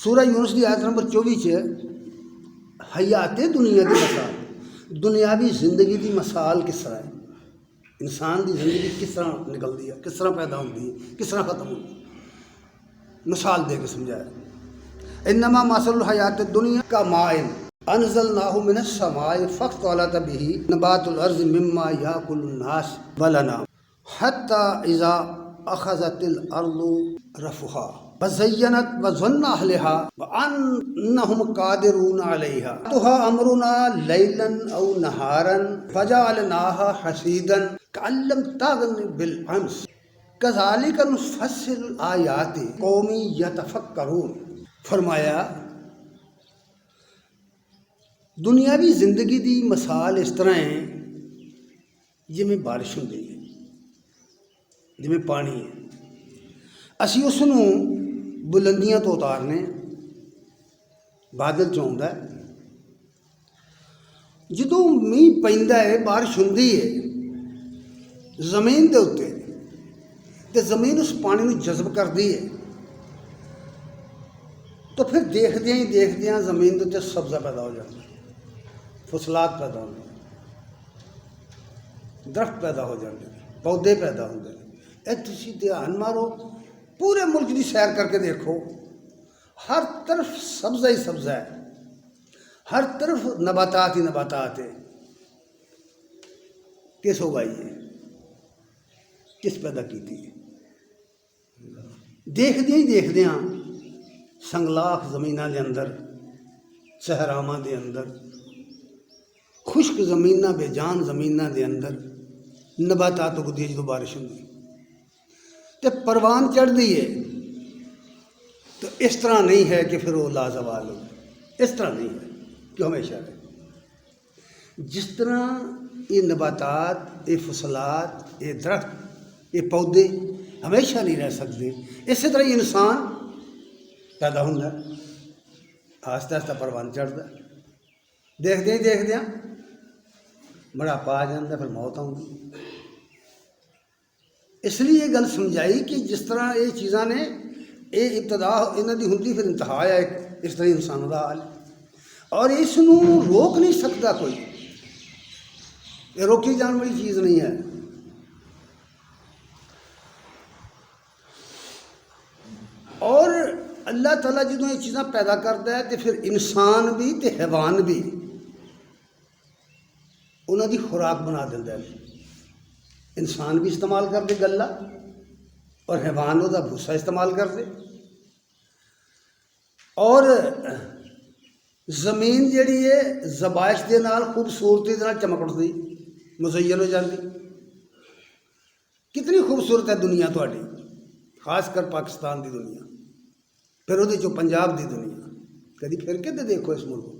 सूरह यूनुस की आयत नंबर 24 हयाते दुनिया की मिसाल, दुनियावी जिंदगी की मिसाल किस तरह है, इंसान की जिंदगी किस तरह निकलती है, किस तरह पैदा होती है, किस तरह खत्म होती है, मिसाल दे के समझाया। इन्नमा मसलुल हयात दुनिया का माइन अनज़लनाहु मिनस समाए फ़ख्तलत बिही नबातुल अर्ज़ मिम्मा याकुलुन नास वलना हत्ता इज़ा अख़ज़तिल अर्ज़ु रफ़हा वज़य्यनत वज़न्न अहलिहा वअन्नहुम क़ादिरून अलैहा तुहा अमरुना लैलन औ नहारन फजअलनाहा हसीदन कअल्लम तग़न बिल अम्स कज़ालिक नुफ़स्सिलुल आयाति क़ौमी यतफ़क्करून। फरमाया दुनियावी जिंदगी की मिसाल इस तरह है जिमें बारिश होंदी है, जिमें पानी है, असी उसनूं बुलंदियां तो उतारने, बादल चों आउंदा है, जदों मींह पैंदा है, बारिश होंदी है जमीन के उत्ते ते जमीन उस पानी नूं जज़ब करती है, तो फिर देखदियां ही देखदियां जमीन के उत्ते सब्ज़ा पैदा हो जाता है, फसलात पैदा होंगे, दरख्त पैदा हो जाते हैं, पौधे पैदा होंगे। तुसीं ध्यान मारो, पूरे मुल्क की सैर करके देखो, हर तरफ सब्ज़ा ही सब्ज़ा है, हर तरफ नबातात ही नबातात है। किस उगाई है, किस पैदा की थी? देखदियां ही देखदियां संगलाख जमीनां के अंदर, सहरावां के अंदर, खुश्क जमीनां बेजान जमीनां के अंदर नबातात उगदी है। जो बारिश होंगी तो परवान चढ़ती है, तो इस तरह नहीं है कि फिर वो लाजवाल हो, इस तरह नहीं है कि हमेशा रहे। जिस तरह ये नबातात, ये फसलात, ये दरख्त, ये पौधे हमेशा नहीं रह सकते, इसी तरह इंसान पैदा होंदा है, आस्ता आस्ता परवान चढ़ता है, देखदे ही देखदियां बुढ़ापा आ जाता, फिर मौत आउंदी। इसलिए ये गल समझाई कि जिस तरह ये चीज़ां ने ये इब्तदा इन्हां दी हुंदी, फिर इंतहा है एक, इस तरह इंसान का हाल, और इसनूं रोक नहीं सकता कोई, ये रोकी जाने वाली चीज़ नहीं है। और अल्लाह ताला जो ये चीज़ां पैदा करता है, तो फिर इंसान भी तो हैवान भी उन्होंने खुराक बना देता है। इंसान भी इस्तेमाल करते गला, और हैवान वह भूसा इस्तेमाल करते, और जमीन जिहड़ी है ज़बाइश के नाल खूबसूरती दे नाल चमक उठदी, मुज़य्यन हो जाती। कितनी खूबसूरत है दुनिया तुहाडी, खासकर पाकिस्तान की दुनिया, फिर उहदे चों पंजाब की दुनिया, कभी फिर के ते देखो इस मुल्क को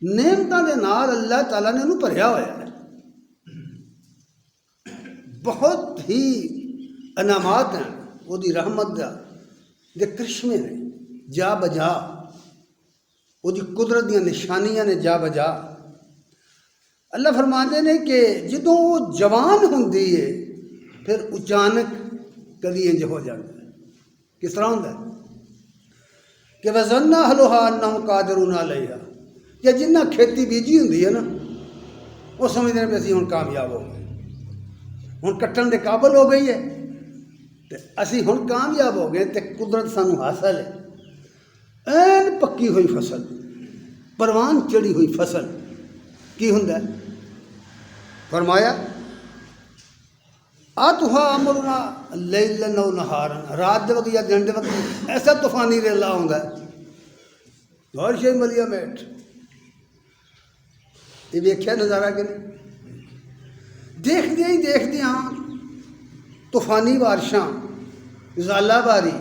नेमतां दे नाल अल्लाह ताला ने उन्होंने भरिया होया है, बहुत ही अनामात हैं, उसकी रहमत दे करिश्मे ने जा बजा, उसकी कुदरत दी निशानियां ने जा बजा। अल्लाह फरमाते ने कि जदों वो जवान होंदी है, फिर अचानक कदी इंज हो जाता है। किस तरह होंदा है कि वज़न्ना अहलुहा अन्नहुम क़ादिरून अलैहा, या जिन्ना खेती बीजी होंदी है ना, वो समझते हैं भी असीं हुण कामयाब हो गए, हुण कट्टण दे काबल हो गई है, तो असीं हुण कामयाब हो गए, तो कुदरत सानू हासिल है। ऐन पक्की हुई फसल, परवान चढ़ी हुई फसल की हुंदा है? फरमाया तुहा अमरुना लैलन औ नहारन, रात दे वक्त या दिन दे वक्त ऐसा तूफानी रेला आउंदा है, गौर शे मलिया मेट, ये वेख्या नज़ारा कि नहीं? देखदियां ही देखदियां तूफानी बारिशां, ज़ालाबारी,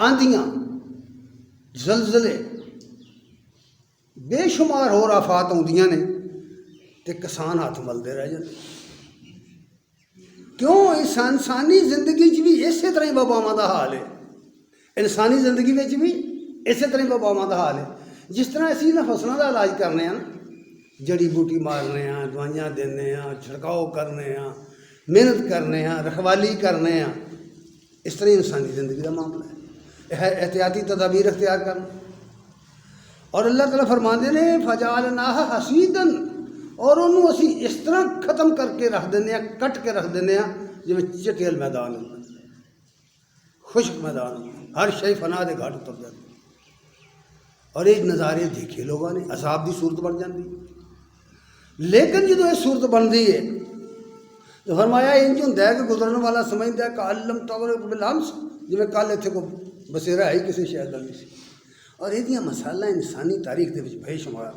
आंधियां, जलजले, बेशुमार होर आफात आउंदियां ने, ते किसान हाथ मलदे रह जाते। क्यों? इंसानी जिंदगी च भी इस तरह ही वबावां दा हाल है, इंसानी जिंदगी में भी इस तरह ही वबावां दा हाल है। जिस तरह असीं इन्हां फसलों का इलाज करने ना, जड़ी बूटी मारने, दवाइयां देने, छिड़काव करने, मेहनत करने, रखवाली करने, इस तरह इंसानी जिंदगी का मामला है। एहतियाती तदाबीर अख्तियार करना। और अल्लाह ताला फरमाते ने फजालनाह हसीदन, और उन्होंने असी इस तरह खत्म करके रख देने, कट के रख देने जिमें चटेल मैदान होंगे, खुश्क मैदान होंगे, हर शे फना के घाट उतर जाती। और ये नज़ारे देखे लोगों ने, असाब की सूरत बन जाती। लेकिन जो ये सूरत बनती है तो फरमाया इंज होंगे कि गुजरने वाला समझता है कालम तवर बिलम्स, जिमें कल इतने को बसेरा है किसी शहर का नहीं सी। और ये मसाला इंसानी तारीख के बेशुमार